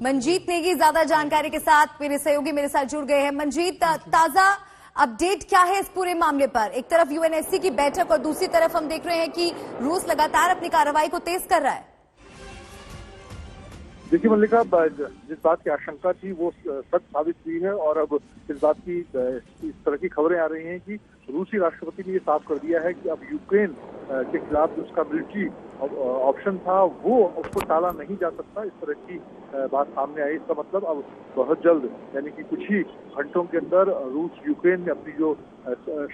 मंजीत नेगी ज्यादा जानकारी के साथ मेरे सहयोगी मेरे साथ जुड़ गए हैं। मंजीत, ताजा अपडेट क्या है इस पूरे मामले पर? एक तरफ यूएनएससी की बैठक और दूसरी तरफ हम देख रहे हैं कि रूस लगातार अपनी कार्रवाई को तेज कर रहा है। देखिए मल्लिका, जिस बात की आशंका थी वो सच साबित हुई है और अब इस बात की इस तरह की खबरें आ रही हैं कि रूसी राष्ट्रपति ने ये साफ कर दिया है कि अब यूक्रेन के खिलाफ जो उसका मिलिट्री ऑप्शन था वो उसको टाला नहीं जा सकता। इस तरह की बात सामने आई। इसका मतलब अब बहुत जल्द यानी कि कुछ ही घंटों के अंदर रूस यूक्रेन में अपनी जो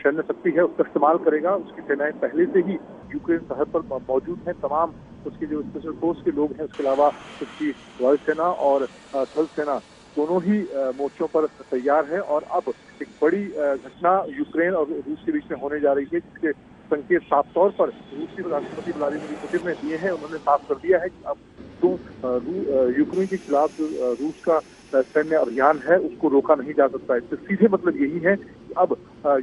सैन्य शक्ति है उसका इस्तेमाल करेगा। उसकी सेनाएं पहले से ही यूक्रेन सरहद पर मौजूद हैं। तमाम उसके जो स्पेशल फोर्स के लोग हैं, उसके अलावा उसकी वायुसेना और थल सेना दोनों ही मोर्चों पर तैयार है। और अब एक बड़ी घटना यूक्रेन और रूस के बीच में होने जा रही है, जिसके संकेत साफ तौर पर रूसी राष्ट्रपति व्लादिमीर पुतिन ने दिए हैं। उन्होंने साफ कर दिया है कि अब तो यूक्रेन के खिलाफ जो रूस का सैन्य अभियान है उसको रोका नहीं जा सकता। इससे सीधे मतलब यही है कि अब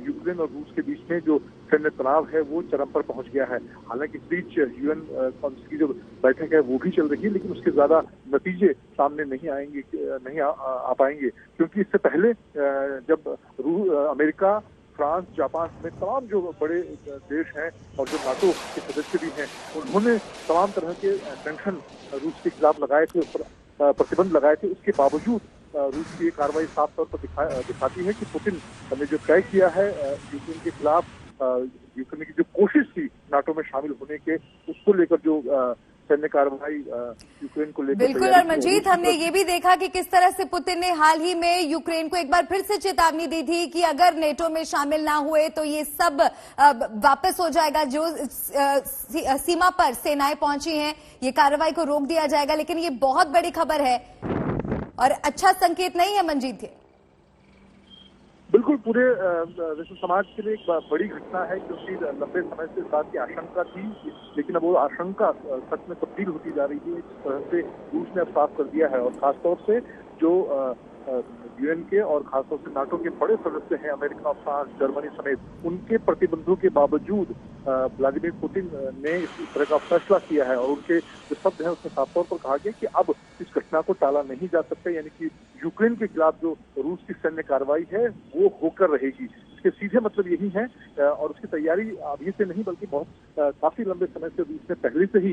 यूक्रेन और रूस के बीच में जो सैन्य तनाव है वो चरम पर पहुंच गया है। हालांकि इस बीच यूएन की जो बैठक है वो भी चल रही है, लेकिन उसके ज्यादा नतीजे सामने नहीं आ पाएंगे, क्योंकि इससे पहले जब अमेरिका, फ्रांस, जापान में तमाम जो बड़े देश हैं और जो नाटो के सदस्य भी हैं, उन्होंने तमाम तरह के सैंक्शन रूस के खिलाफ लगाए थे, उस पर प्रतिबंध लगाए थे। उसके बावजूद रूस की कार्रवाई साफ तौर पर दिखाती है कि पुतिन ने जो तय किया है यूक्रेन के खिलाफ, यूक्रेन की जो कोशिश थी नाटो में शामिल होने के, उसको लेकर जो सैन्य कार्रवाई यूक्रेन को लेकर बिल्कुल। और मंजीत, हमने ये भी देखा कि किस तरह से पुतिन ने हाल ही में यूक्रेन को एक बार फिर से चेतावनी दी थी कि अगर नेटो में शामिल ना हुए तो ये सब वापस हो जाएगा। जो सीमा पर सेनाएं पहुंची हैं ये कार्रवाई को रोक दिया जाएगा। लेकिन ये बहुत बड़ी खबर है और अच्छा संकेत नहीं है मंजीत। बिल्कुल, पूरे विश्व समाज के लिए एक बड़ी घटना है, क्योंकि लंबे समय से इस बात की आशंका थी, लेकिन अब वो आशंका सच में तब्दील होती जा रही है। इस तरह से रूस ने अब साफ कर दिया है। और खासतौर से जो यूएन के और खासतौर से नाटो के बड़े सदस्य हैं, अमेरिका, फ्रांस, जर्मनी समेत, उनके प्रतिबंधों के बावजूद व्लादिमीर पुतिन ने इस तरह का फैसला किया है। और उनके जो शब्द हैं उसमें साफ तौर पर कहा गया कि अब इस घटना को टाला नहीं जा सकता, यानी कि यूक्रेन के खिलाफ जो रूस की सैन्य कार्रवाई है वो होकर रहेगी। इसके सीधे मतलब यही है। और उसकी तैयारी अभी से नहीं बल्कि काफी लंबे समय से रूस ने पहले से ही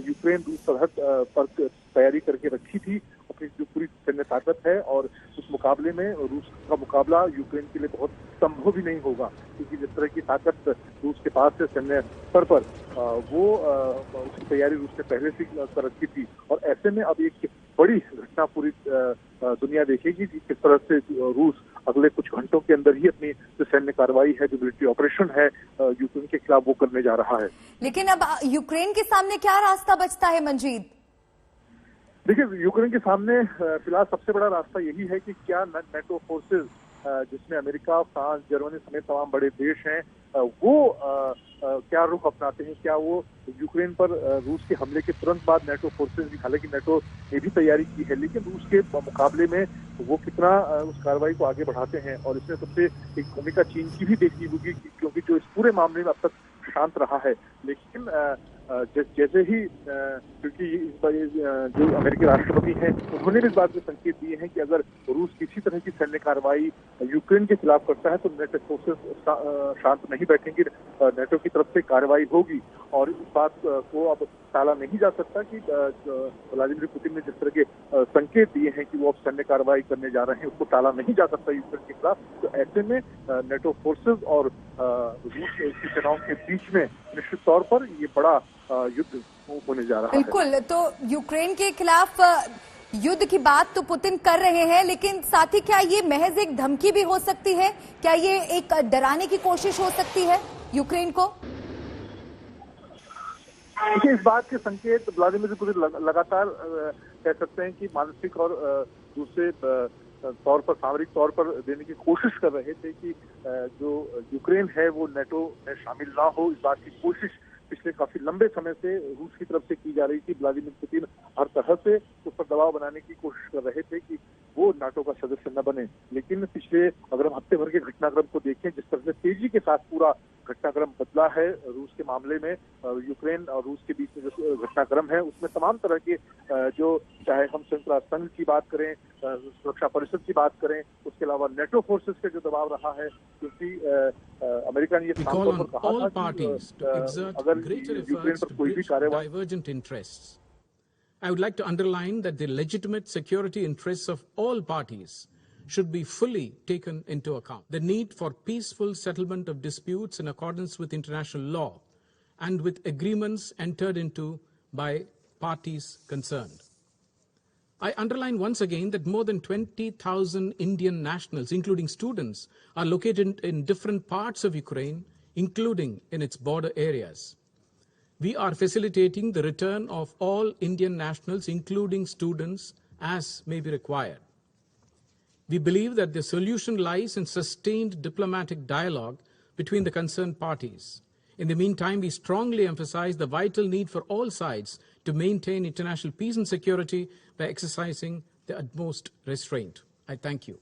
यूक्रेन रूस सरहद पर तैयारी करके रखी थी, अपनी जो पूरी सैन्य ताकत है। और उस मुकाबले में रूस का मुकाबला यूक्रेन के लिए बहुत संभव भी नहीं होगा, क्योंकि जिस तरह की ताकत रूस के पास है सैन्य स्तर पर, वो उसकी तैयारी रूस ने पहले से कर रखी थी। और ऐसे में अब एक बड़ी घटना पूरी दुनिया देखेगी कि किस तरह से रूस अगले कुछ घंटों के अंदर ही अपनी जो सैन्य कार्रवाई है, जो मिलिट्री ऑपरेशन है यूक्रेन के खिलाफ, वो करने जा रहा है। लेकिन अब यूक्रेन के सामने क्या रास्ता बचता है मंजीत? देखिए, यूक्रेन के सामने फिलहाल सबसे बड़ा रास्ता यही है कि क्या नेटो फोर्सेज, जिसमें अमेरिका, फ्रांस, जर्मनी समेत तमाम बड़े देश हैं, वो क्या रुख अपनाते हैं। क्या वो यूक्रेन पर रूस के हमले के तुरंत बाद नेटो फोर्सेज भी, हालांकि नेटो ने भी तैयारी की है, लेकिन रूस के मुकाबले में वो कितना उस कार्रवाई को आगे बढ़ाते हैं। और इसमें सबसे एक भूमिका चीन की भी देखनी होगी, क्योंकि जो इस पूरे मामले में अब तक शांत रहा है। लेकिन जैसे ही क्योंकि जो अमेरिकी राष्ट्रपति हैं उन्होंने भी इस बात में संकेत दिए हैं कि अगर रूस किसी तरह की सैन्य कार्रवाई यूक्रेन के खिलाफ करता है तो नेटो फोर्सेस शांत नहीं बैठेंगे, नेटो की तरफ से कार्रवाई होगी। और इस बात को अब टाला नहीं जा सकता कि व्लादिमीर पुतिन ने जिस तरह के संकेत दिए हैं कि वो अब सैन्य कार्रवाई करने जा रहे हैं, उसको टाला नहीं जा सकता यूक्रेन के खिलाफ। तो ऐसे में नेटो फोर्सेज और रूस की सेनाओं के बीच में निश्चित तौर पर ये बड़ा युद्ध होने जा रहा है। बिल्कुल। तो यूक्रेन के खिलाफ युद्ध की बात तो पुतिन कर रहे हैं, लेकिन साथ ही क्या ये महज एक धमकी भी हो सकती है? क्या ये एक डराने की कोशिश हो सकती है यूक्रेन को? देखिए, इस बात के संकेत व्लादिमीर पुतिन लगातार कह सकते हैं कि मानसिक और दूसरे तौर पर, सामरिक तौर पर देने की कोशिश कर रहे थे कि जो यूक्रेन है वो नेटो में शामिल ना हो। इस बात की कोशिश पिछले काफी लंबे समय से रूस की तरफ से की जा रही थी। व्लादिमीर पुतिन हर तरह से उस पर दबाव बनाने की कोशिश कर रहे थे कि वो नाटो का सदस्य न बने। लेकिन पिछले, अगर हम हफ्ते भर के घटनाक्रम को देखें, जिस तरह से तेजी के साथ पूरा घटनाक्रम बदला है रूस के मामले में। यूक्रेन और रूस के बीच में जो घटनाक्रम है उसमें तमाम तरह के जो, चाहे हम संयुक्त राष्ट्र संघ की बात करें, सुरक्षा परिषद की बात करें, उसके अलावा नेटो फोर्सेस का जो दबाव रहा है, क्योंकि अमेरिका ने ये साफ तौर पर कहा था कि अगर यूक्रेन पर कोई भी कार्रवाई। I would like to underline that the legitimate security interests of all parties should be fully taken into account. The need for peaceful settlement of disputes in accordance with international law and with agreements entered into by parties concerned. I underline once again that more than 20,000 Indian nationals, including students, are located in different parts of Ukraine, including in its border areas. We are facilitating the return of all Indian nationals, including students, as may be required. We believe that the solution lies in sustained diplomatic dialogue between the concerned parties. In the meantime, we strongly emphasize the vital need for all sides to maintain international peace and security by exercising the utmost restraint. I thank you.